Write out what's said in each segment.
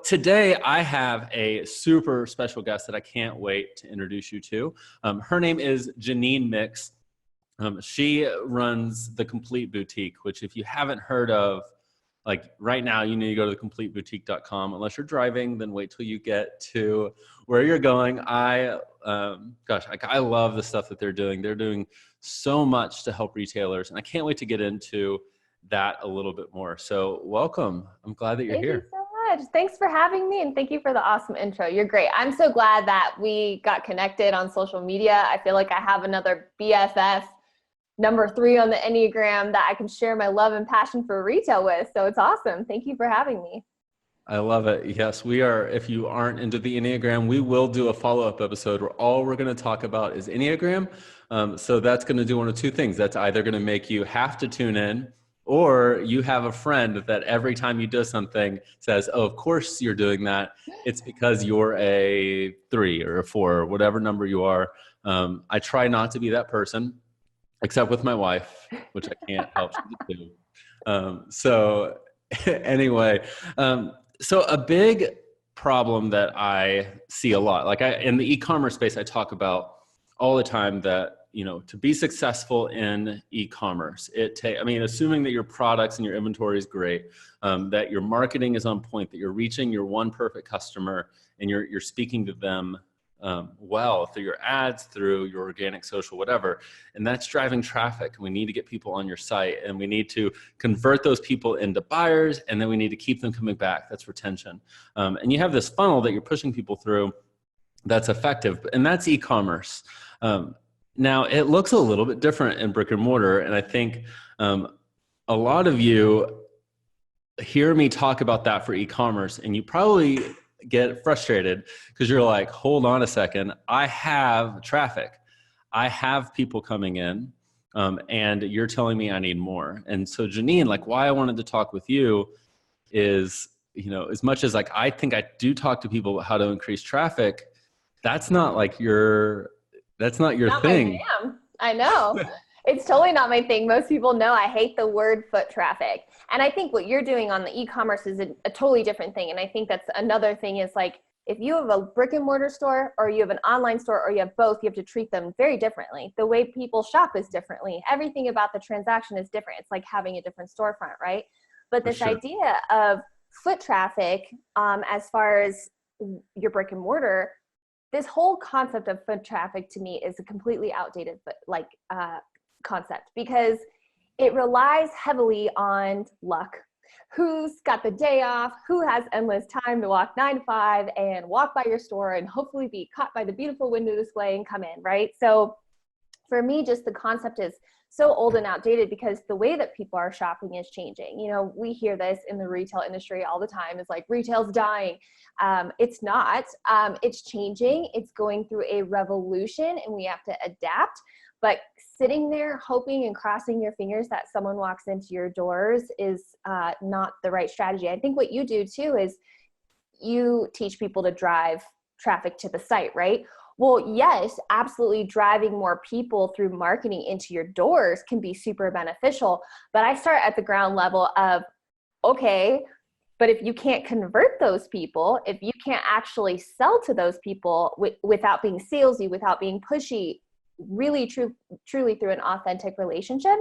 today I have a super special guest that I can't wait to introduce you to. Her name is Janine Mix. She runs The Complete Boutique, which if you haven't heard of, like right now, you need to go to thecompleteboutique.com. Unless you're driving, then wait till you get to where you're going. I love the stuff that they're doing. They're doing so much to help retailers, and I can't wait to get into that a little bit more. So welcome. I'm glad that you're here. Thank you so much. Thanks for having me, and thank you for the awesome intro. You're great. I'm so glad that we got connected on social media. I feel like I have another BFF number 3 on the Enneagram that I can share my love and passion for retail with. So it's awesome. Thank you for having me. I love it. Yes, we are. If you aren't into the Enneagram, we will do a follow-up episode where all we're going to talk about is Enneagram. So that's going to do one of two things. That's either going to make you have to tune in, or you have a friend that every time you do something says, oh, of course you're doing that. It's because you're a 3 or a 4 or whatever number you are. I try not to be that person, except with my wife, which I can't help to do. So anyway, so a big problem that I see a lot, like in the e-commerce space, I talk about all the time that, to be successful in e-commerce, assuming that your products and your inventory is great, that your marketing is on point, that you're reaching your one perfect customer and you're speaking to them well through your ads, through your organic social, whatever. And that's driving traffic. We need to get people on your site, and we need to convert those people into buyers, and then we need to keep them coming back. That's retention. And you have this funnel that you're pushing people through that's effective, and that's e-commerce. Now, it looks a little bit different in brick and mortar, and I think a lot of you hear me talk about that for e-commerce, and you probably get frustrated because you're like, hold on a second, I have traffic, I have people coming in, and you're telling me I need more. And so Janine, like why I wanted to talk with you is, as much as like I think I do talk to people about how to increase traffic, that's not your thing. My jam. I know. It's totally not my thing. Most people know I hate the word foot traffic. And I think what you're doing on the e-commerce is a totally different thing. And I think that's another thing is like, if you have a brick and mortar store or you have an online store or you have both, you have to treat them very differently. The way people shop is differently. Everything about the transaction is different. It's like having a different storefront, right? But this idea of foot traffic, as far as your brick and mortar, this whole concept of foot traffic to me is a completely outdated, but concept, because it relies heavily on luck. Who's got the day off? Who has endless time to walk 9 to 5 and walk by your store and hopefully be caught by the beautiful window display and come in, right? So for me, just the concept is so old and outdated because the way that people are shopping is changing. We hear this in the retail industry all the time. It's like retail's dying. It's not. It's changing. It's going through a revolution and we have to adapt. But sitting there hoping and crossing your fingers that someone walks into your doors is not the right strategy. I think what you do too is you teach people to drive traffic to the site, right? Well, yes, absolutely. Driving more people through marketing into your doors can be super beneficial. But I start at the ground level of, okay, but if you can't convert those people, if you can't actually sell to those people without being salesy, without being pushy, really truly through an authentic relationship,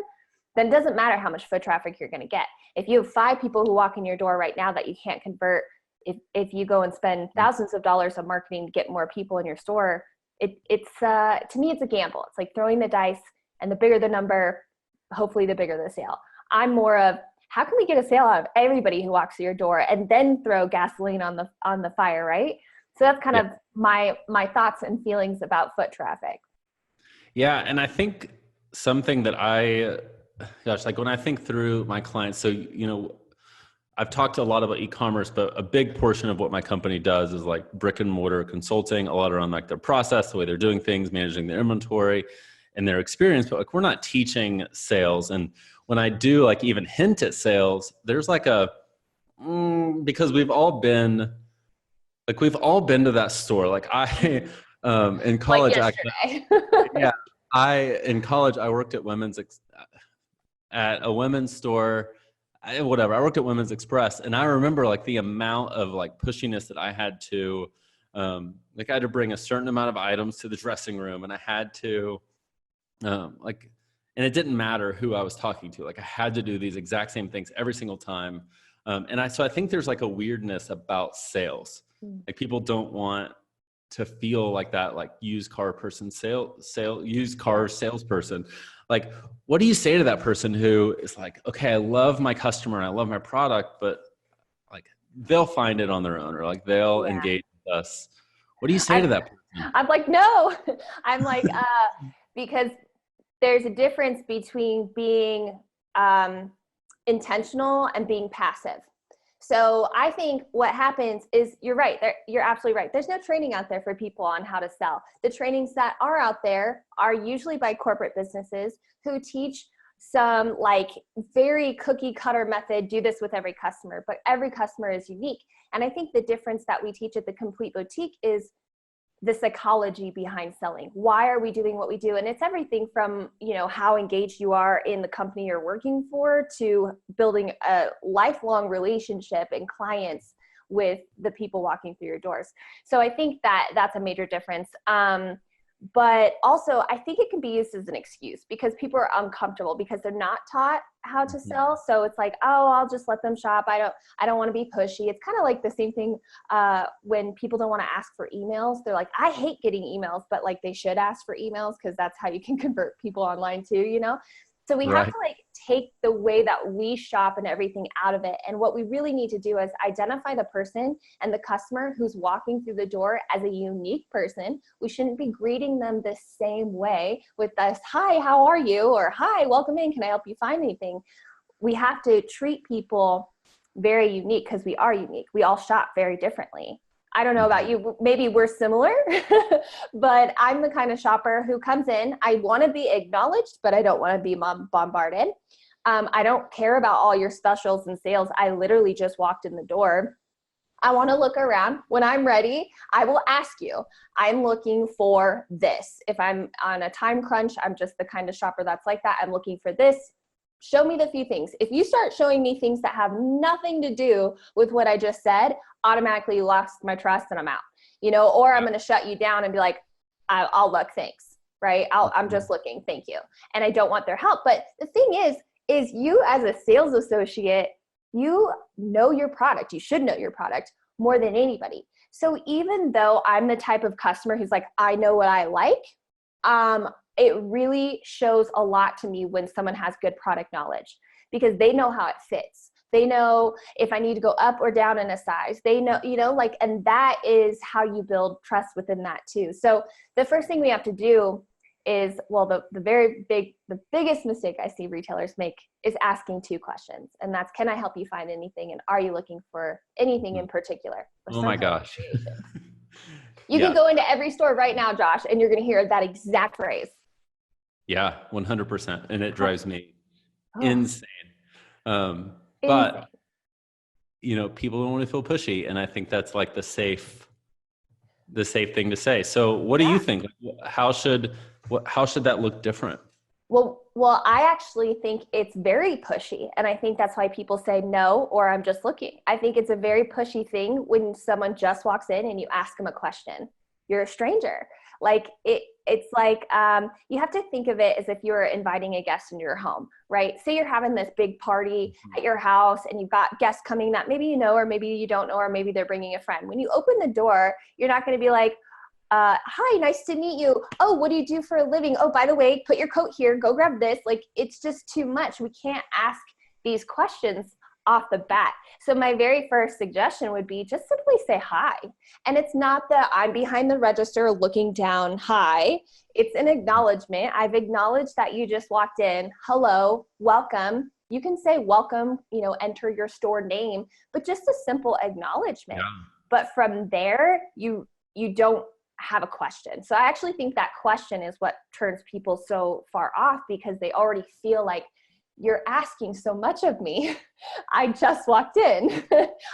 then it doesn't matter how much foot traffic you're going to get. If you have 5 people who walk in your door right now that you can't convert, if you go and spend thousands of dollars on marketing to get more people in your store, it's to me, it's a gamble. It's like throwing the dice, and the bigger the number, hopefully the bigger the sale. I'm more of, how can we get a sale out of everybody who walks through your door and then throw gasoline on the fire, right? So that's kind of my thoughts and feelings about foot traffic. Yeah. And I think something that like when I think through my clients, so, I've talked a lot about e-commerce, but a big portion of what my company does is like brick and mortar consulting, a lot around like their process, the way they're doing things, managing their inventory and their experience. But like, we're not teaching sales. And when I do like even hint at sales, there's like because we've all been to that store. Like in college, like in college, I worked at a women's store whatever. I worked at Women's Express, and I remember like the amount of like pushiness that I had to, like I had to bring a certain amount of items to the dressing room, and I had to, like, and it didn't matter who I was talking to. Like I had to do these exact same things every single time. So I think there's like a weirdness about sales. Like people don't want to feel like that, like used car salesperson. Like, what do you say to that person who is like, okay, I love my customer and I love my product, but like they'll find it on their own, or like they'll engage with us. What do you say to that person? I'm like, no. I'm like, because there's a difference between being intentional and being passive. So I think what happens is, you're right. You're absolutely right. There's no training out there for people on how to sell. The trainings that are out there are usually by corporate businesses who teach some like very cookie cutter method, do this with every customer, but every customer is unique. And I think the difference that we teach at the Complete Boutique is the psychology behind selling. Why are we doing what we do? And it's everything from, you know, how engaged you are in the company you're working for, to building a lifelong relationship and clients with the people walking through your doors. So I think that that's a major difference. But also I think it can be used as an excuse because people are uncomfortable because they're not taught how to sell. So it's like, oh, I'll just let them shop. I don't want to be pushy. It's kind of like the same thing when people don't want to ask for emails. They're like, I hate getting emails, but like they should ask for emails because that's how you can convert people online too, you know? So we have to like take the way that we shop and everything out of it. And what we really need to do is identify the person and the customer who's walking through the door as a unique person. We shouldn't be greeting them the same way with this, hi, how are you? Or hi, welcome in. Can I help you find anything? We have to treat people very unique because we are unique. We all shop very differently. I don't know about you, maybe we're similar, but I'm the kind of shopper who comes in, I want to be acknowledged, but I don't want to be bombarded. I don't care about all your specials and sales. I literally just walked in the door. I want to look around. When I'm ready, I will ask you, I'm looking for this. If I'm on a time crunch, I'm just the kind of shopper that's like that. I'm looking for this. Show me the few things. If you start showing me things that have nothing to do with what I just said, automatically you lost my trust and I'm out, you know, or I'm going to shut you down and be like, I'll look, thanks, right? I'm just looking, thank you. And I don't want their help. But the thing is you as a sales associate, you know your product. You should know your product more than anybody. So even though I'm the type of customer who's like, I know what I like, it really shows a lot to me when someone has good product knowledge because they know how it fits. They know if I need to go up or down in a size. They know, you know, like, and that is how you build trust within that too. So the first thing we have to do is, well, the biggest mistake I see retailers make is asking two questions. And that's, can I help you find anything? And are you looking for anything in particular? Oh my gosh. You can go into every store right now, Josh, and you're going to hear that exact phrase. Yeah, 100%. And it drives me insane. But, you know, people don't want to feel pushy. And I think that's like the safe thing to say. So what do you think? How should that look different? Well, I actually think it's very pushy. And I think that's why people say no, or I'm just looking. I think it's a very pushy thing when someone just walks in and you ask them a question. You're a stranger. Like it's like, you have to think of it as if you're inviting a guest into your home, right? Say you're having this big party at your house and you've got guests coming that maybe you know, or maybe you don't know, or maybe they're bringing a friend. When you open the door, you're not going to be like, hi, nice to meet you. Oh, what do you do for a living? Oh, by the way, put your coat here, go grab this. Like, it's just too much. We can't ask these questions off the bat. So my very first suggestion would be just simply say hi. And it's not that I'm behind the register looking down, hi. It's an acknowledgement. I've acknowledged that you just walked in. Hello, welcome. You can say welcome, you know, enter your store name, but just a simple acknowledgement. Yeah. But from there, you don't have a question. So I actually think that question is what turns people so far off, because they already feel like, you're asking so much of me. I just walked in.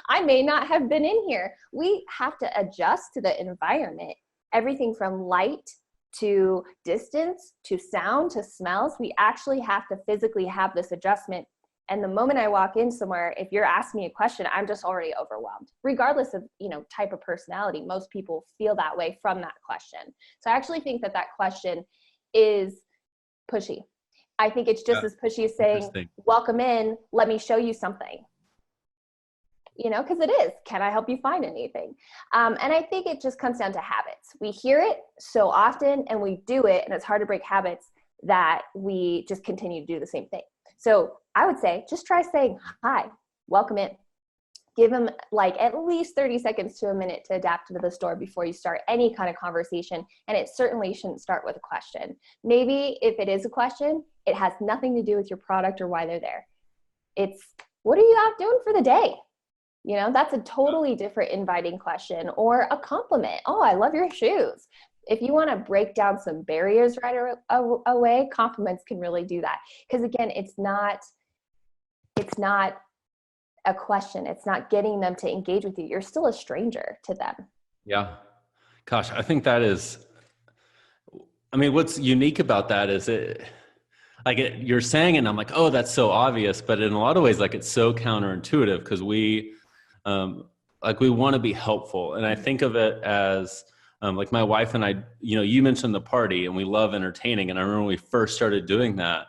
I may not have been in here. We have to adjust to the environment. Everything from light to distance to sound to smells. We actually have to physically have this adjustment And the moment I walk in somewhere, if you're asking me a question, I'm just already overwhelmed, regardless of, type of personality. Most people feel that way from that question. So I actually think that question is pushy. I think it's just as pushy as saying, welcome in, let me show you something. Because it is, can I help you find anything? And I think it just comes down to habits. We hear it so often and we do it, and it's hard to break habits that we just continue to do the same thing. So I would say, just try saying, hi, welcome in. Give them at least 30 seconds to a minute to adapt to the store before you start any kind of conversation. And it certainly shouldn't start with a question. Maybe if it is a question, it has nothing to do with your product or why they're there. It's, what are you out doing for the day? That's a totally different inviting question. Or a compliment. Oh, I love your shoes. If you want to break down some barriers right away, compliments can really do that. Because again, it's not a question. It's not getting them to engage with you. You're still a stranger to them. Yeah. Gosh, I think that is, what's unique about that is you're saying it and I'm like, oh, that's so obvious. But in a lot of ways, it's so counterintuitive because we want to be helpful. And I think of it as my wife and I, you mentioned the party and we love entertaining. And I remember when we first started doing that,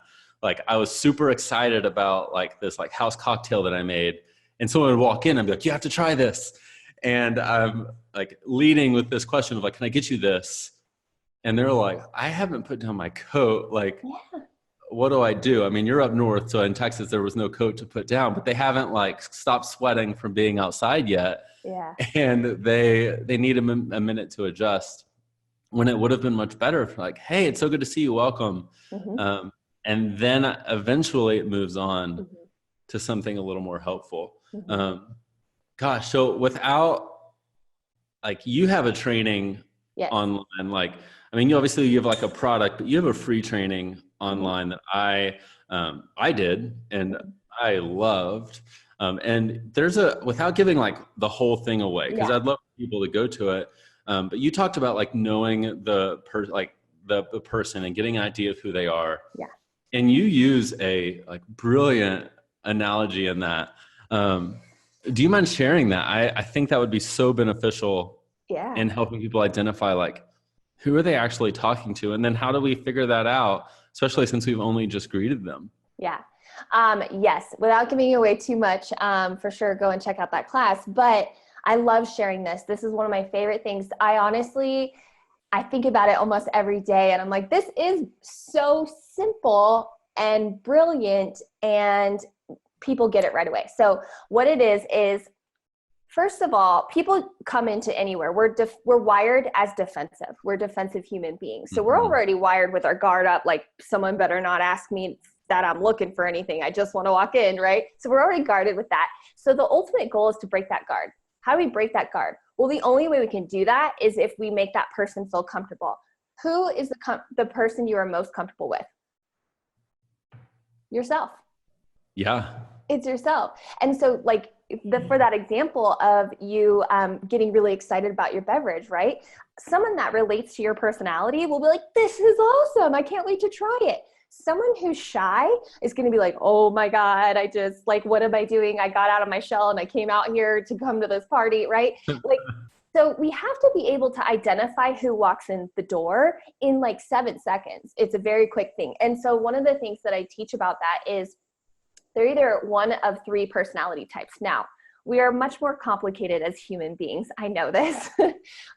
I was super excited about this house cocktail that I made, and someone would walk in and be like, you have to try this. And I'm leading with this question of can I get you this? And they're like, I haven't put down my coat. What do I do? You're up north, so in Texas, there was no coat to put down, but they haven't stopped sweating from being outside yet. Yeah. And they need a minute to adjust, when it would have been much better for hey, it's so good to see you. Welcome. Mm-hmm. And then eventually it moves on mm-hmm. to something a little more helpful. Mm-hmm. Gosh, so without you have a training yes. online, you obviously you have a product, but you have a free training online that I did and I loved. And there's without giving the whole thing away, because I'd love people to go to it. But you talked about knowing the person and getting an idea of who they are. Yeah. And you use a brilliant analogy in that. Do you mind sharing that? I think that would be so beneficial in helping people identify who are they actually talking to? And then how do we figure that out, especially since we've only just greeted them? Yeah. Yes. Without giving away too much, for sure, go and check out that class. But I love sharing this. This is one of my favorite things. I think about it almost every day, and I'm like, this is so simple and brilliant, and people get it right away. So what it is first of all, people come into anywhere. We're wired as defensive. We're defensive human beings. So mm-hmm. we're already wired with our guard up, someone better not ask me that I'm looking for anything. I just want to walk in, right? So we're already guarded with that. So the ultimate goal is to break that guard. How do we break that guard? Well, the only way we can do that is if we make that person feel comfortable. Who is the person you are most comfortable with? Yourself. Yeah. It's yourself. And so for that example of you getting really excited about your beverage, right? Someone that relates to your personality will be like, this is awesome. I can't wait to try it. Someone who's shy is going to be like, oh my God, I just what am I doing? I got out of my shell and I came out here to come to this party, right? So we have to be able to identify who walks in the door in 7 seconds. It's a very quick thing. And so one of the things that I teach about that is they're either one of 3 personality types. Now, we are much more complicated as human beings. I know this,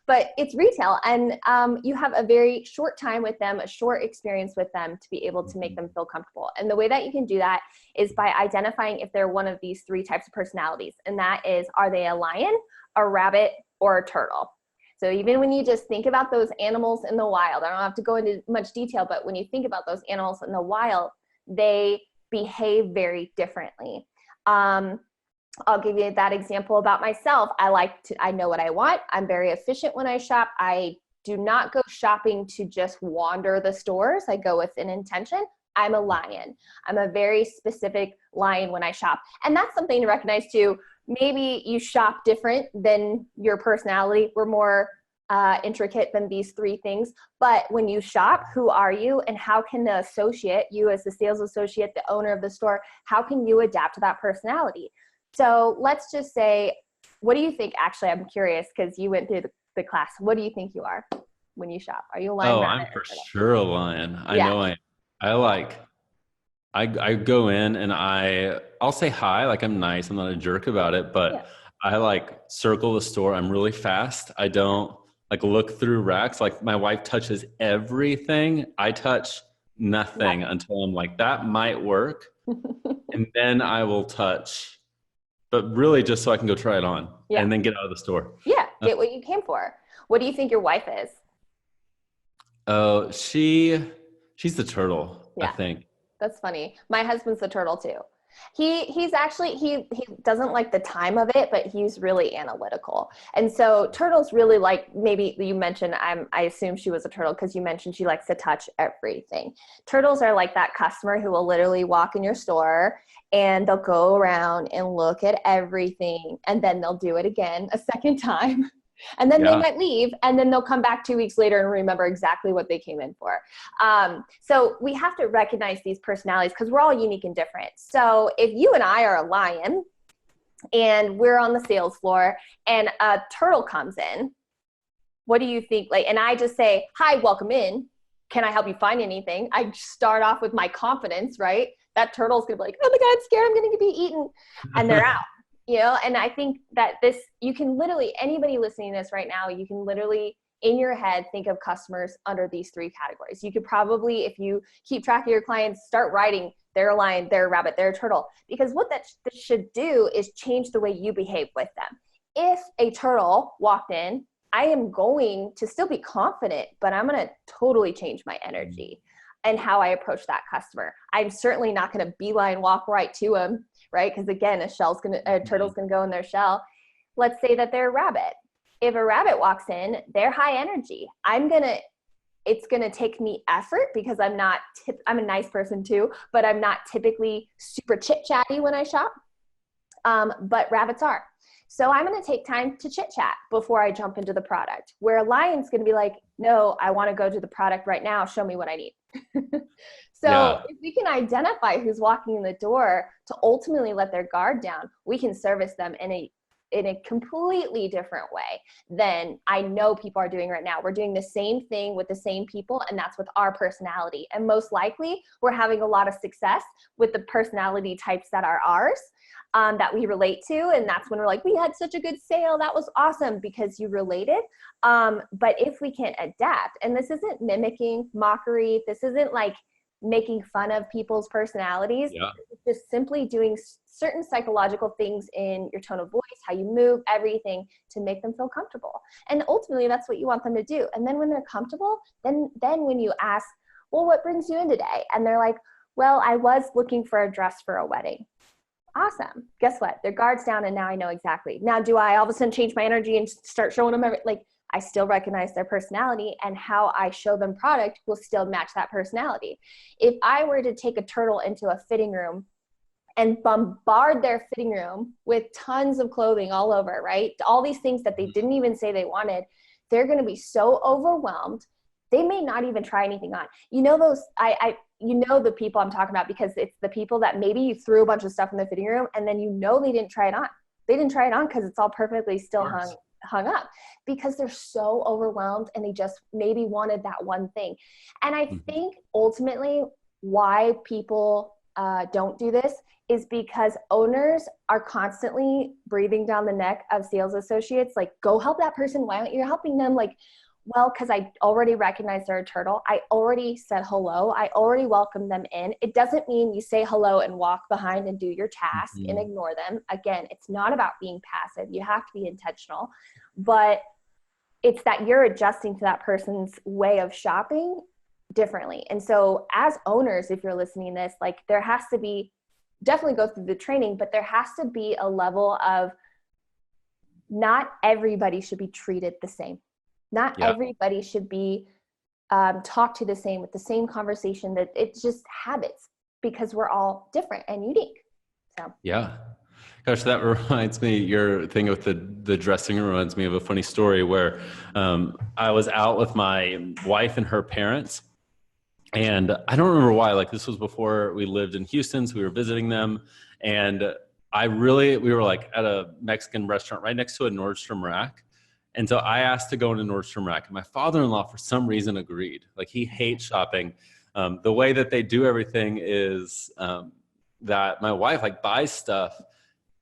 but it's retail, and you have a very short time with them, a short experience with them to be able to make them feel comfortable. And the way that you can do that is by identifying if they're one of these 3 types of personalities. And that is, are they a lion, a rabbit, or a turtle? So even when you just think about those animals in the wild, I don't have to go into much detail, but when you think about those animals in the wild, they behave very differently. I'll give you that example about myself. I know what I want. I'm very efficient when I shop. I do not go shopping to just wander the stores. I go with an intention. I'm a lion. I'm a very specific lion when I shop. And that's something to recognize too. Maybe you shop different than your personality. We're more intricate than these three things. But when you shop, who are you, and how can the associate, you as the sales associate, the owner of the store, how can you adapt to that personality? So let's just say, what do you think? Actually, I'm curious because you went through the class. What do you think you are when you shop? Are you a lion, Oh, rabbit, I'm or for turtle? sure a lion. I Yeah. know I like, I go in and I'll say hi, like I'm nice. I'm not a jerk about it, Yeah. but I like circle the store. I'm really fast. I don't like look through racks. Like my wife touches everything. I touch nothing Nothing. until I'm like, that might work. And then I will touch, but really just so I can go try it on Yeah. and then get out of the store. Yeah. Get what you came for. What do you think your wife is? Oh, she's the turtle, I Yeah. think. That's funny. My husband's the turtle too. He's actually he doesn't like the time of it, but he's really analytical. And so turtles really like, maybe you mentioned, I assume she was a turtle because you mentioned she likes to touch everything. Turtles are like that customer who will literally walk in your store and they'll go around and look at everything and then they'll do it again a second time. And then they Yeah. might leave and then they'll come back 2 weeks later and remember exactly what they came in for. So we have to recognize these personalities because we're all unique and different. So if you and I are a lion and we're on the sales floor and a turtle comes in, what do you think? Like, and I just say, hi, welcome in. Can I help you find anything? I start off with my confidence, right? That turtle's gonna be like, oh my God, I'm scared, I'm gonna be eaten. And they're out. And I think that you can literally, anybody listening to this right now, you can literally in your head think of customers under these three categories. You could probably, if you keep track of your clients, start writing they're a lion, they're a rabbit, they're a turtle, because what that should do is change the way you behave with them. If a turtle walked in, I am going to still be confident, but I'm going to totally change my energy and how I approach that customer. I'm certainly not going to beeline walk right to them, right? Because again, a turtle's going to go in their shell. Let's say that they're a rabbit. If a rabbit walks in, they're high energy. It's going to take me effort because I'm a nice person too, but I'm not typically super chit chatty when I shop. But rabbits are. So I'm going to take time to chit chat before I jump into the product, where a lion's going to be like, no, I want to go to the product right now. Show me what I need. So if we can identify who's walking in the door to ultimately let their guard down, we can service them in a completely different way than I know people are doing right now. We're doing the same thing with the same people, and that's with our personality. And most likely we're having a lot of success with the personality types that are ours, that we relate to. And that's when we're like, we had such a good sale. That was awesome because you related. But if we can't adapt, and this isn't mimicking, mockery, this isn't like making fun of people's personalities. It's just simply doing certain psychological things in your tone of voice, how you move, everything to make them feel comfortable. And ultimately that's what you want them to do. And then when they're comfortable, then when you ask, well, what brings you in today? And they're like, well, I was looking for a dress for a wedding. Awesome. Guess what? Their guard's down and now I know exactly. Now, do I all of a sudden change my energy and start showing them I still recognize their personality, and how I show them product will still match that personality. If I were to take a turtle into a fitting room and bombard their fitting room with tons of clothing all over, right? All these things that they didn't even say they wanted, they're going to be so overwhelmed. They may not even try anything on. The people I'm talking about, because it's the people that maybe you threw a bunch of stuff in the fitting room and then they didn't try it on. They didn't try it on because it's all perfectly still hung up, because they're so overwhelmed and they just maybe wanted that one thing. And I think ultimately why people don't do this is because owners are constantly breathing down the neck of sales associates, like, go help that person. Why aren't you helping them? Like, well, because I already recognize they're a turtle. I already said hello. I already welcomed them in. It doesn't mean you say hello and walk behind and do your task and ignore them. Again, it's not about being passive. You have to be intentional. But it's that you're adjusting to that person's way of shopping differently. And so as owners, if you're listening to this, like, there has to be, definitely go through the training, but there has to be a level of, not everybody should be treated the same. Not everybody should be talked to the same with the same conversation. That it's just habits, because we're all different and unique. So Gosh, that reminds me, your thing with the dressing room reminds me of a funny story where I was out with my wife and her parents. And I don't remember why, like this was before we lived in Houston, so we were visiting them. And we were like at a Mexican restaurant right next to a Nordstrom Rack. And so I asked to go into Nordstrom Rack. And my father-in-law, for some reason, agreed. Like he hates shopping. The way that they do everything is that my wife like buys stuff,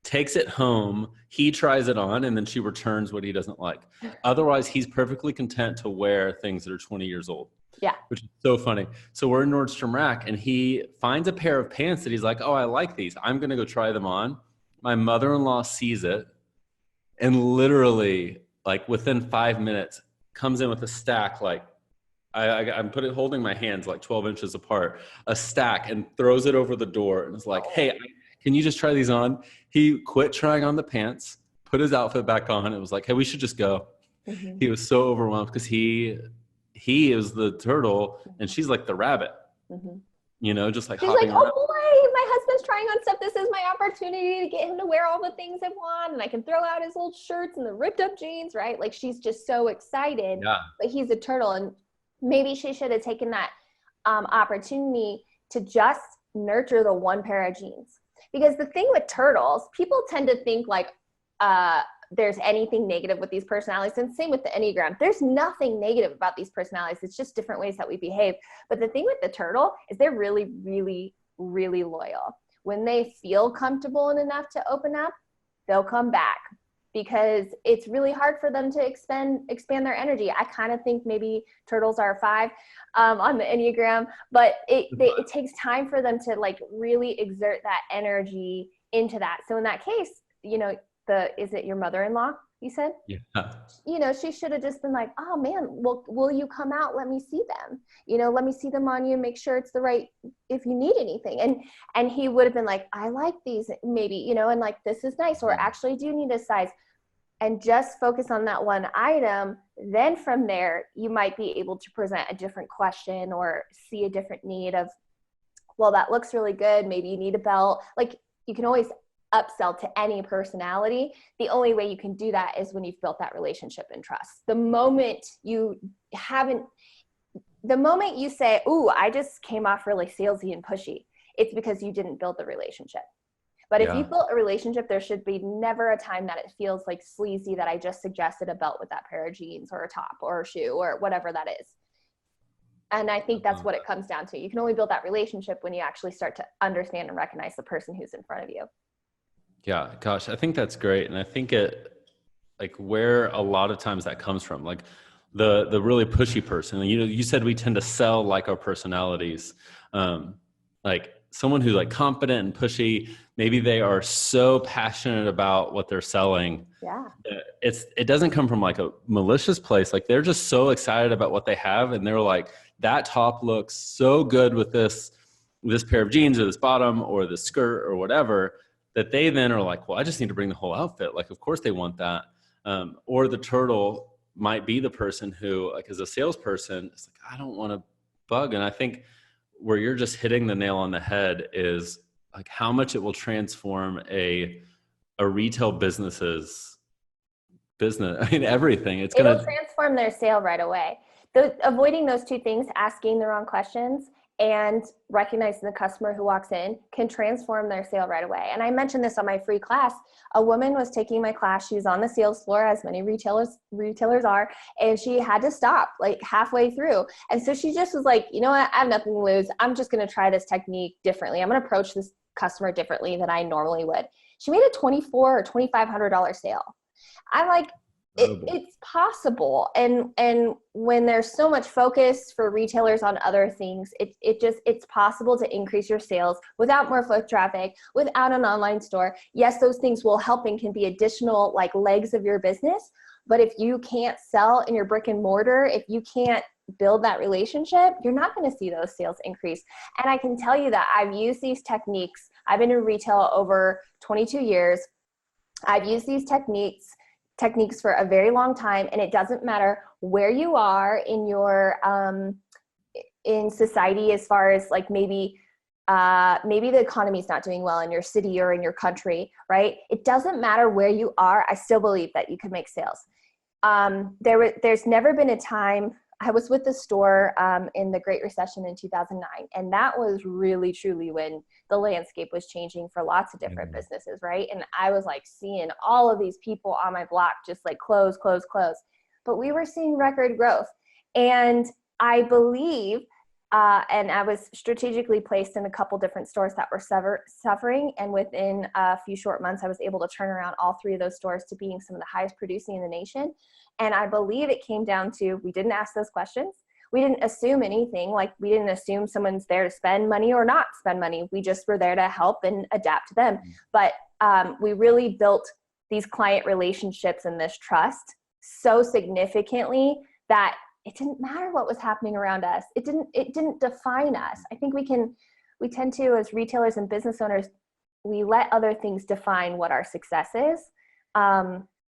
takes it home, he tries it on, and then she returns what he doesn't like. Otherwise, he's perfectly content to wear things that are 20 years old. Yeah. Which is so funny. So we're in Nordstrom Rack and he finds a pair of pants that he's like, oh, I like these. I'm going to go try them on. My mother-in-law sees it and literally like within 5 minutes comes in with a stack, like I'm holding my hands like 12 inches apart, a stack, and throws it over the door and is like, hey, can you just try these on? He quit trying on the pants, put his outfit back on. And it was like, hey, we should just go. Mm-hmm. He was so overwhelmed because he is the turtle and she's like the rabbit, mm-hmm. You know, just like she's hopping like, around. oh boy, my husband's trying on stuff. This is my opportunity to get him to wear all the things I want. And I can throw out his old shirts and the ripped up jeans, right? Like she's just so excited, yeah. But he's a turtle. And maybe she should have taken that opportunity to just nurture the one pair of jeans. Because the thing with turtles, people tend to think like, there's anything negative with these personalities, and same with the Enneagram. There's nothing negative about these personalities. It's just different ways that we behave. But the thing with the turtle is they're really, really, really loyal. When they feel comfortable enough to open up, they'll come back because it's really hard for them to expand their energy. I kind of think maybe turtles are 5 on the Enneagram, but it takes time for them to like really exert that energy into that. So in that case, you know, is it your mother-in-law, you said? Yeah. You know, she should have just been like, oh man, well, will you come out? Let me see them. You know, let me see them on you, make sure it's the right, if you need anything. And he would have been like, I like these maybe, you know, and like, this is nice, or actually do need a size, and just focus on that one item. Then from there, you might be able to present a different question or see a different need of, well, that looks really good. Maybe you need a belt. Like you can always upsell to any personality. The only way you can do that is when you've built that relationship and trust. The moment you say, ooh, I just came off really salesy and pushy, it's because you didn't build the relationship. But if you built a relationship, there should be never a time that it feels like sleazy that I just suggested a belt with that pair of jeans or a top or a shoe or whatever that is. And I think that's what it comes down to. You can only build that relationship when you actually start to understand and recognize the person who's in front of you. Yeah, gosh, I think that's great. And I think like where a lot of times that comes from, like the really pushy person, you know, you said we tend to sell like our personalities, like someone who's like confident and pushy, maybe they are so passionate about what they're selling. Yeah. It doesn't come from like a malicious place. Like they're just so excited about what they have. And they're like, that top looks so good with this pair of jeans or this bottom or this skirt or whatever, that they then are like, well, I just need to bring the whole outfit. Like, of course they want that. Or the turtle might be the person who, like, as a salesperson, it's like, I don't want to bug. And I think where you're just hitting the nail on the head is like how much it will transform a retail business. I mean, everything. It'll transform their sale right away. Avoiding those two things, asking the wrong questions and recognizing the customer who walks in, can transform their sale right away. And I mentioned this on my free class. A woman was taking my class. She was on the sales floor, as many retailers are, and she had to stop like halfway through. And so she just was like, you know what? I have nothing to lose. I'm just going to try this technique differently. I'm going to approach this customer differently than I normally would. She made a $2,400 or $2,500 sale. I'm like, it's possible. And when there's so much focus for retailers on other things, it's possible to increase your sales without more foot traffic, without an online store. Yes, those things will help and can be additional like legs of your business. But if you can't sell in your brick and mortar, if you can't build that relationship, you're not going to see those sales increase. And I can tell you that I've used these techniques. I've been in retail over 22 years. I've used these techniques for a very long time, and it doesn't matter where you are in your in society, as far as like maybe maybe the economy's not doing well in your city or in your country, right? It doesn't matter where you are. I still believe that you can make sales. There's never been a time. I was with the store in the Great Recession in 2009, and that was really, truly when the landscape was changing for lots of different businesses, right? And I was like seeing all of these people on my block just like close. But we were seeing record growth. And I believe, and I was strategically placed in a couple different stores that were suffering. And within a few short months, I was able to turn around all 3 of those stores to being some of the highest producing in the nation. And I believe it came down to, we didn't ask those questions. We didn't assume anything. Like, we didn't assume someone's there to spend money or not spend money. We just were there to help and adapt to them. But we really built these client relationships and this trust so significantly that it didn't matter what was happening around us. It didn't define us. I think we tend to, as retailers and business owners, we let other things define what our success is.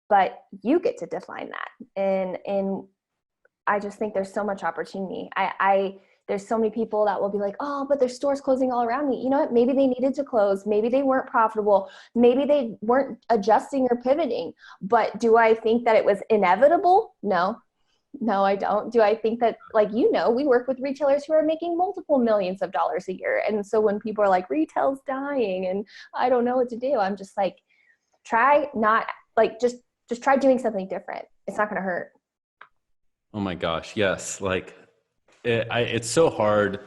But you get to define that. And I just think there's so much opportunity. There's so many people that will be like, oh, but there's stores closing all around me. You know what? Maybe they needed to close. Maybe they weren't profitable. Maybe they weren't adjusting or pivoting. But do I think that it was inevitable? No, I don't. Do I think that, like, we work with retailers who are making multiple millions of dollars a year. And so when people are like, retail's dying and I don't know what to do, I'm just like, just try doing something different. It's not going to hurt. Oh my gosh. Yes. Like it's so hard.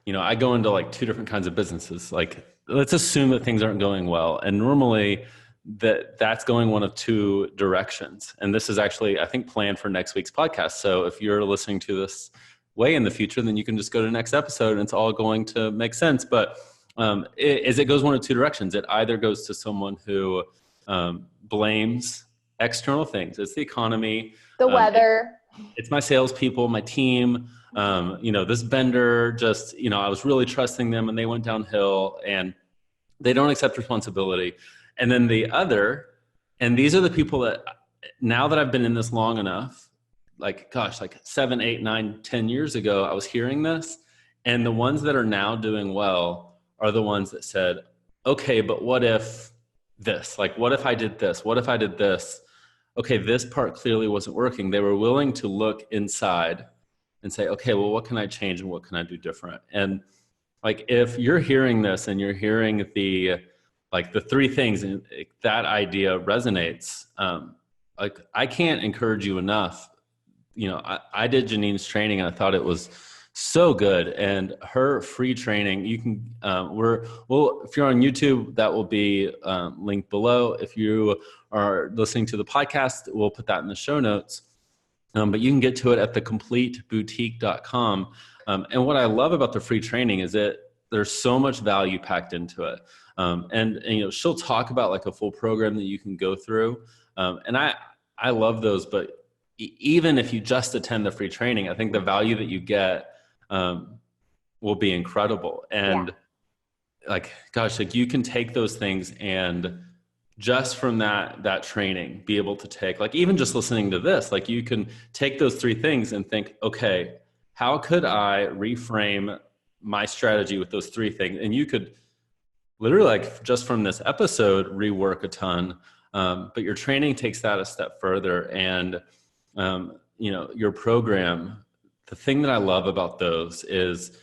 I go into like 2 different kinds of businesses. Like, let's assume that things aren't going well. And normally that's going one of 2 directions. And this is actually, I think, planned for next week's podcast. So if you're listening to this way in the future, then you can just go to the next episode and it's all going to make sense. But it goes one of 2 directions. It either goes to someone who blames external things. It's the economy, the weather. It's my salespeople, my team. This vendor just, I was really trusting them and they went downhill, and they don't accept responsibility. And then the other, and these are the people that, now that I've been in this long enough, like 7, 8, 9, 10 years ago, I was hearing this, and the ones that are now doing well are the ones that said, okay, but what if this? Like, what if I did this? What if I did this? Okay, this part clearly wasn't working. They were willing to look inside and say, okay, well, what can I change and what can I do different? And like, if you're hearing this and you're hearing the 3 things and that idea resonates, I can't encourage you enough. I did Janine's training and I thought it was so good. And her free training, you can, if you're on YouTube, that will be linked below. If you are listening to the podcast, we'll put that in the show notes. But you can get to it at thecompleteboutique.com. And what I love about the free training is that there's so much value packed into it. And she'll talk about like a full program that you can go through. And I love those, but even if you just attend the free training, I think the value that you get will be incredible. And you can take those things and just from that training, be able to take, like, even just listening to this, like, you can take those 3 things and think, okay, how could I reframe my strategy with those 3 things? And you could literally, like, just from this episode, rework a ton. But your training takes that a step further. And, your program, the thing that I love about those is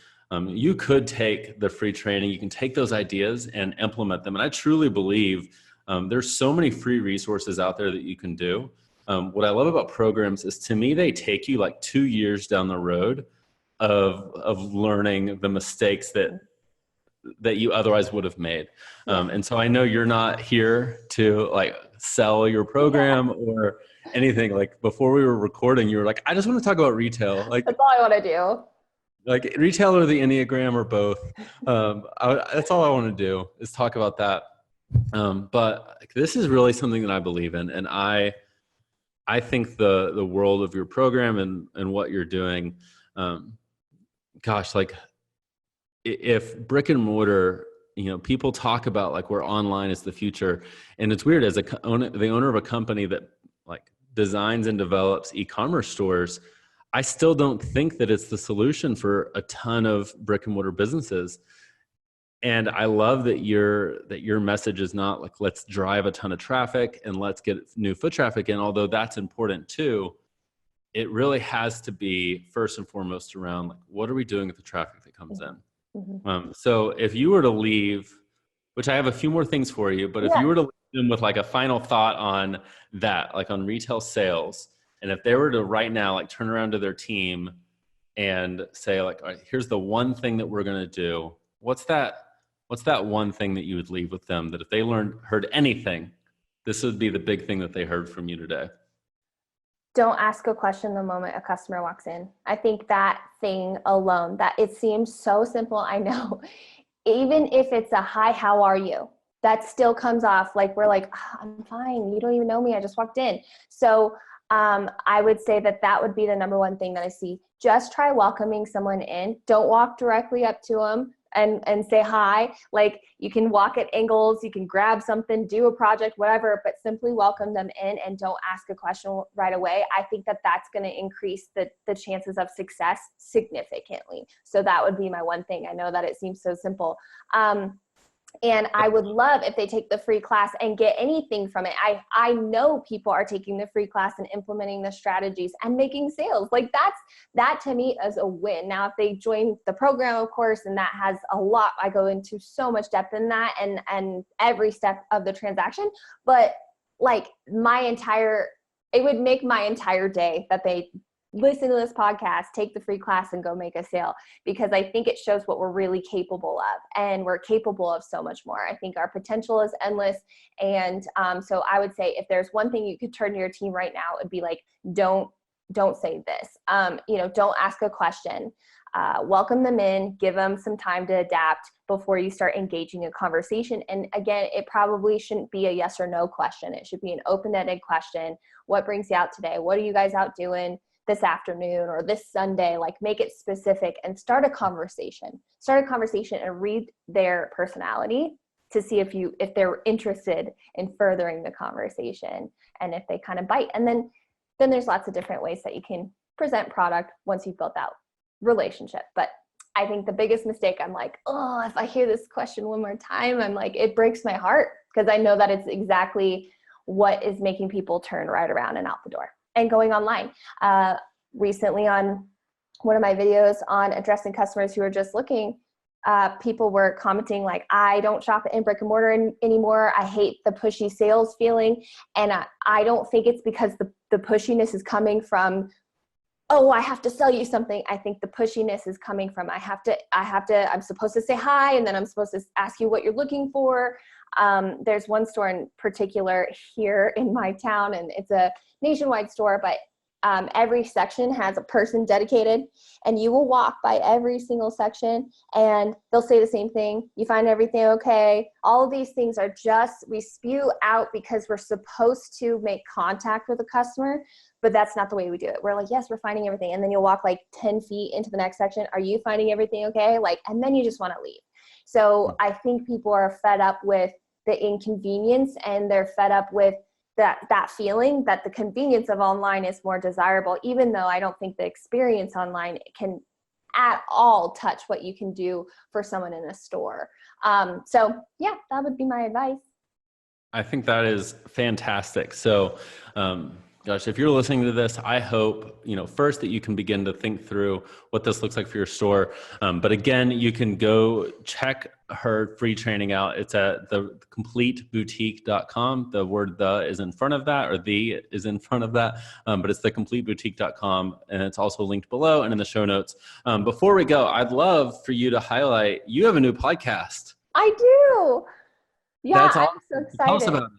you could take the free training, you can take those ideas and implement them. And I truly believe there's so many free resources out there that you can do. What I love about programs is, to me, they take you like 2 years down the road of learning the mistakes that you otherwise would have made. And so I know you're not here to like sell your program or anything. Like, before we were recording, you were like, I just want to talk about retail. Like, that's all I want to do. Like, retail or the Enneagram or both. That's all I want to do is talk about that. But this is really something that I believe in. And I think the world of your program and what you're doing, like, if brick and mortar, people talk about like where online is the future. And it's weird, as the owner of a company that like designs and develops e-commerce stores, I still don't think that it's the solution for a ton of brick and mortar businesses. And I love that your message is not like, let's drive a ton of traffic and let's get new foot traffic in, although that's important too. It really has to be first and foremost around like, what are we doing with the traffic that comes in? Mm-hmm. So if you were to leave, which I have a few more things for you, but if you were to leave them with like a final thought on that, like on retail sales, and if they were to right now, like turn around to their team and say like, all right, here's the one thing that we're going to do. What's that one thing that you would leave with them that if they heard anything, this would be the big thing that they heard from you today? Don't ask a question the moment a customer walks in. I think that thing alone, that it seems so simple, I know. Even if it's a hi, how are you? That still comes off like we're like, oh, I'm fine. You don't even know me. I just walked in. So I would say that would be the number one thing that I see. Just try welcoming someone in. Don't walk directly up to them and say hi. Like, you can walk at angles, you can grab something, do a project, whatever, but simply welcome them in and don't ask a question right away. I think that's going to increase the chances of success significantly. So that would be my one thing. I know that it seems so simple. And I would love if they take the free class and get anything from it. I know people are taking the free class and implementing the strategies and making sales. Like that to me is a win. Now, if they join the program, of course, and that has a lot, I go into so much depth in that and every step of the transaction, but like it would make my entire day that they listen to this podcast, take the free class, and go make a sale, because I think it shows what we're really capable of, and we're capable of so much more. I think our potential is endless. And so I would say if there's one thing you could turn to your team right now, it would be like, don't say this. Don't ask a question. Welcome them in, give them some time to adapt before you start engaging a conversation. And again, it probably shouldn't be a yes or no question. It should be an open-ended question. What brings you out today? What are you guys out doing this afternoon or this Sunday? Like, make it specific and start a conversation and read their personality to see if they're interested in furthering the conversation and if they kind of bite. And then there's lots of different ways that you can present product once you've built out relationship. But I think the biggest mistake, I'm like, oh, if I hear this question one more time, I'm like, it breaks my heart, because I know that it's exactly what is making people turn right around and out the door and going online. Recently on one of my videos on addressing customers who are just looking, people were commenting like, I don't shop in brick and mortar anymore. I hate the pushy sales feeling. And I don't think it's because the pushiness is coming from, oh, I have to sell you something. I think the pushiness is coming from, I'm supposed to say hi, and then I'm supposed to ask you what you're looking for. There's one store in particular here in my town, and it's a nationwide store, but every section has a person dedicated, and you will walk by every single section and they'll say the same thing. You find everything okay? All of these things are just, we spew out because we're supposed to make contact with the customer, but that's not the way we do it. We're like, yes, we're finding everything. And then you'll walk like 10 feet into the next section. Are you finding everything okay? And then you just want to leave. So I think people are fed up with the inconvenience, and they're fed up with that feeling that the convenience of online is more desirable, even though I don't think the experience online can at all touch what you can do for someone in a store. So yeah, that would be my advice. I think that is fantastic. So, gosh, if you're listening to this, I hope, first that you can begin to think through what this looks like for your store. But again, you can go check her free training out. It's at thecompleteboutique.com. The word "the" is in front of that, or "the" is in front of that. But it's thecompleteboutique.com, and it's also linked below and in the show notes. Before we go, I'd love for you to highlight, you have a new podcast. I do. Yeah, That's I'm awesome. so excited. Tell us about it.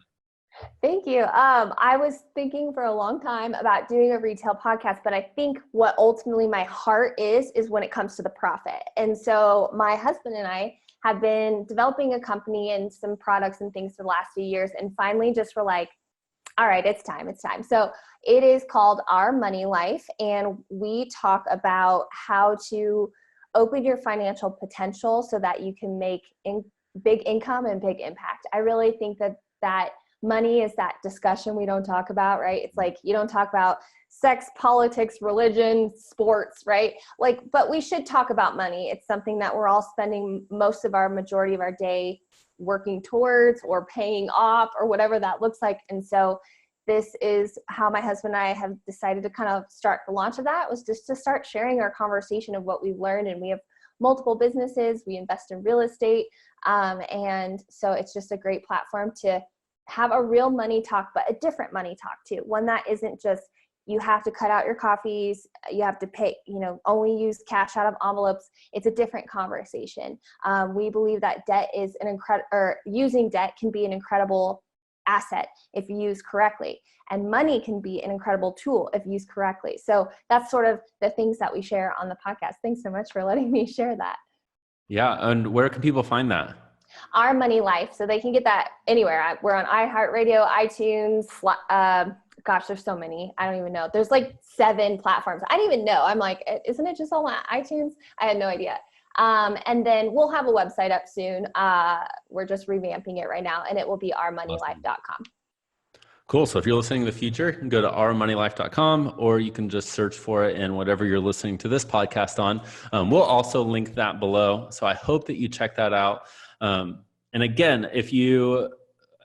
Thank you. I was thinking for a long time about doing a retail podcast, but I think what ultimately my heart is when it comes to the profit. And so my husband and I have been developing a company and some products and things for the last few years, and finally just were like, all right, it's time. So it is called Our Money Life, and we talk about how to open your financial potential so that you can make big income and big impact. I really think that money is that discussion we don't talk about, right? It's like, you don't talk about sex, politics, religion, sports, right? Like, but we should talk about money. It's something that we're all spending most of our majority of our day working towards or paying off or whatever that looks like. And so this is how my husband and I have decided to kind of start the launch of that, was just to start sharing our conversation of what we've learned. And we have multiple businesses, we invest in real estate. And so it's just a great platform to have a real money talk, but a different money talk too. One that isn't just, you have to cut out your coffees, you have to pay, only use cash out of envelopes. It's a different conversation. We believe that debt is using debt can be an incredible asset if used correctly, and money can be an incredible tool if used correctly. So that's sort of the things that we share on the podcast. Thanks so much for letting me share that. Yeah. And where can people find that? Our Money Life. So they can get that anywhere. We're on iHeartRadio, iTunes. Gosh, there's so many. I don't even know. There's like 7 platforms. I didn't even know. I'm like, isn't it just all on iTunes? I had no idea. And then we'll have a website up soon. We're just revamping it right now, and it will be ourmoneylife.com. Cool. So if you're listening in the future, you can go to ourmoneylife.com, or you can just search for it in whatever you're listening to this podcast on. We'll also link that below. So I hope that you check that out. And again, if you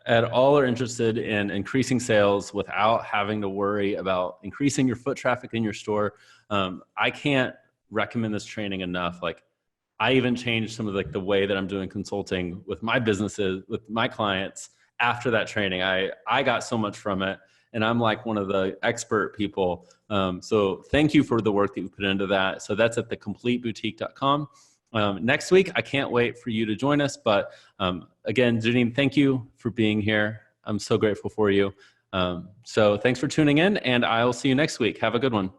at all are interested in increasing sales without having to worry about increasing your foot traffic in your store, I can't recommend this training enough. Like, I even changed some of the way that I'm doing consulting with my businesses, with my clients after that training. I got so much from it, and I'm like one of the expert people. So thank you for the work that you put into that. So that's at thecompleteboutique.com. Next week, I can't wait for you to join us. But again, Janine, thank you for being here. I'm so grateful for you. So thanks for tuning in, and I'll see you next week. Have a good one.